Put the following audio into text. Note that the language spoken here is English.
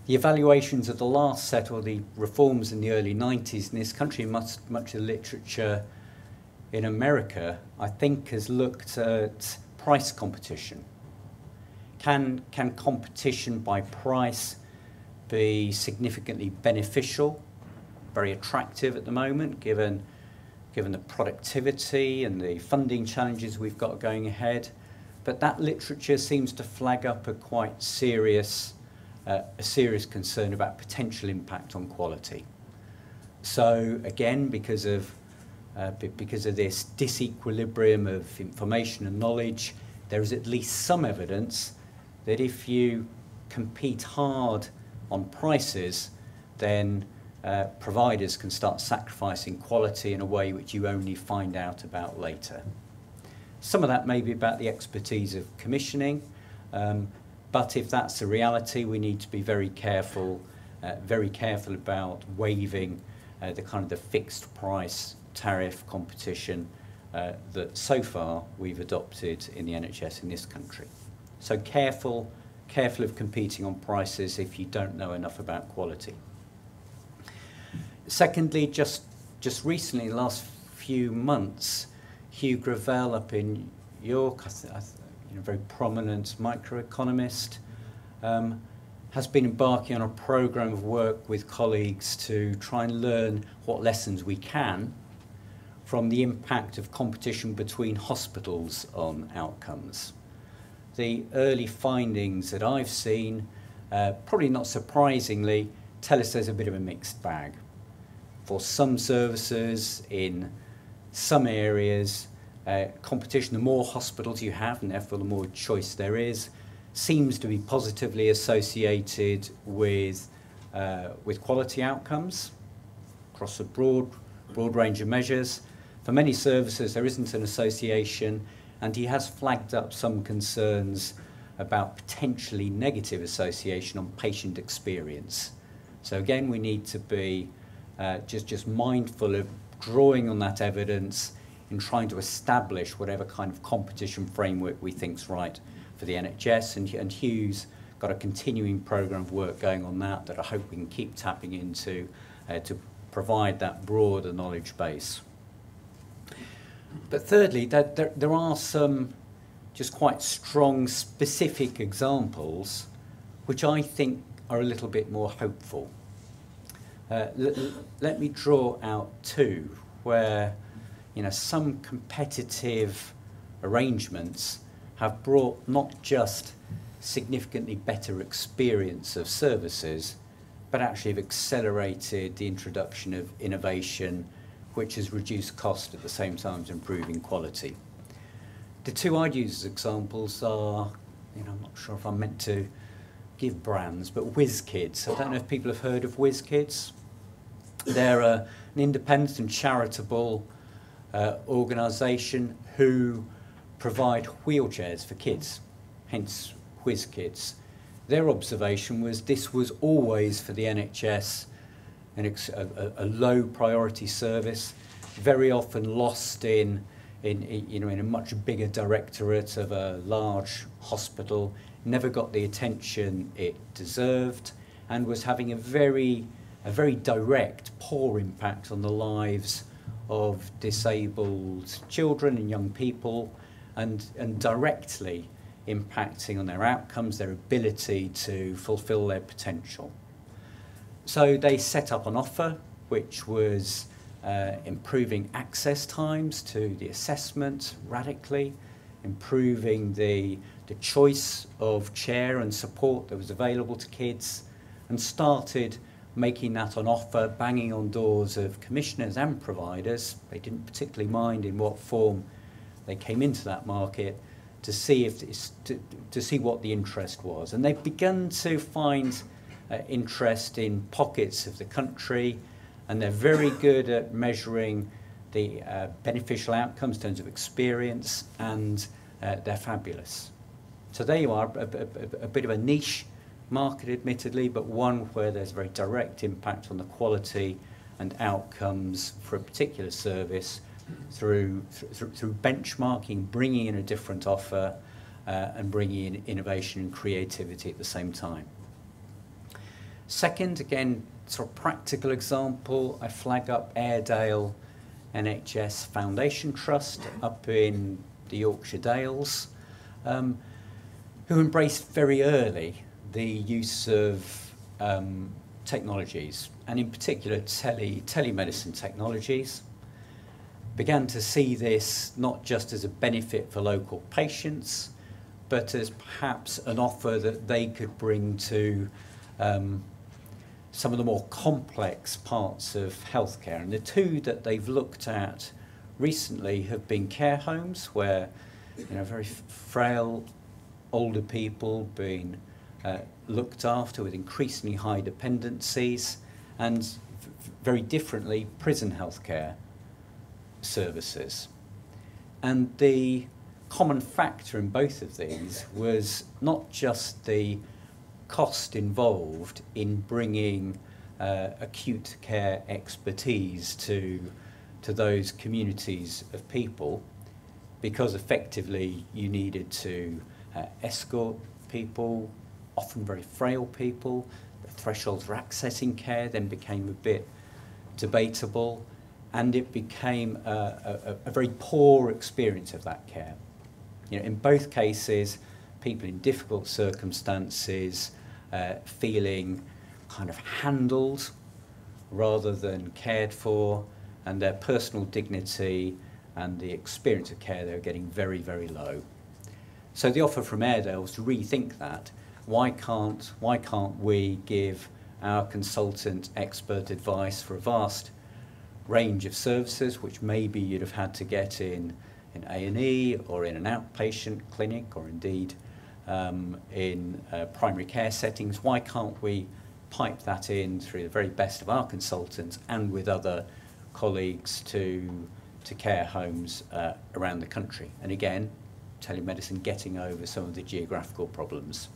The evaluations of the last set, or the reforms in the early 90s in this country, much of the literature in America, I think, has looked at price competition. Can competition by price be significantly beneficial, very attractive at the moment, given the productivity and the funding challenges we've got going ahead? But that literature seems to flag up a quite serious concern about potential impact on quality. So again, because of this disequilibrium of information and knowledge, there is at least some evidence that if you compete hard on prices, then providers can start sacrificing quality in a way which you only find out about later. Some of that may be about the expertise of commissioning, but if that's the reality, we need to be very careful about waiving the fixed price tariff competition that so far we've adopted in the NHS in this country. So careful of competing on prices if you don't know enough about quality. Secondly, just recently, the last few months, Hugh Gravel up in York, a very prominent microeconomist, has been embarking on a programme of work with colleagues to try and learn what lessons we can from the impact of competition between hospitals on outcomes. The early findings that I've seen, probably not surprisingly, tell us there's a bit of a mixed bag. For some services in some areas, competition, the more hospitals you have, and therefore the more choice there is, seems to be positively associated with quality outcomes across a broad range of measures. For many services, there isn't an association, and he has flagged up some concerns about potentially negative association on patient experience. So again, we need to be just mindful of drawing on that evidence in trying to establish whatever kind of competition framework we think's right for the NHS, and Hugh's got a continuing programme of work going on that I hope we can keep tapping into to provide that broader knowledge base. But thirdly, there are some just quite strong specific examples which I think are a little bit more hopeful. Let me draw out two where some competitive arrangements have brought not just significantly better experience of services, but actually have accelerated the introduction of innovation, which has reduced cost at the same time as improving quality. The two I'd use as examples are, I'm not sure if I'm meant to give brands, but WizKids. I don't know if people have heard of WizKids. They're an independent and charitable organisation who provide wheelchairs for kids, hence WizKids. Their observation was this was always for the NHS a low priority service, very often lost in a much bigger directorate of a large hospital, never got the attention it deserved, and was having a very direct, poor impact on the lives of disabled children and young people, and directly impacting on their outcomes, their ability to fulfil their potential. So they set up an offer which was improving access times to the assessment radically, improving the choice of chair and support that was available to kids, and started making that an offer, banging on doors of commissioners and providers. They didn't particularly mind in what form they came into that market, to see to see what the interest was. And they've begun to find interest in pockets of the country, and they're very good at measuring the beneficial outcomes in terms of experience, and they're fabulous. So there you are, a bit of a niche market admittedly, but one where there's a very direct impact on the quality and outcomes for a particular service through benchmarking, bringing in a different offer, and bringing in innovation and creativity at the same time. Second, again, sort of practical example, I flag up Airedale NHS Foundation Trust up in the Yorkshire Dales, who embraced very early the use of technologies, and in particular telemedicine technologies. Began to see this not just as a benefit for local patients, but as perhaps an offer that they could bring to some of the more complex parts of healthcare. And the two that they've looked at recently have been care homes, where very frail older people being looked after with increasingly high dependencies, and very differently prison healthcare services. And the common factor in both of these was not just the cost involved in bringing acute care expertise to those communities of people, because effectively you needed to escort people, often very frail people. The thresholds for accessing care then became a bit debatable, and it became a very poor experience of that care. In both cases, people in difficult circumstances feeling kind of handled rather than cared for, and their personal dignity and the experience of care they were getting very, very low. So the offer from Airedale was to rethink that. Why can't we give our consultant expert advice for a vast range of services which maybe you'd have had to get in A&E or in an outpatient clinic, or indeed in primary care settings? Why can't we pipe that in through the very best of our consultants and with other colleagues to care homes around the country? And again, telemedicine getting over some of the geographical problems.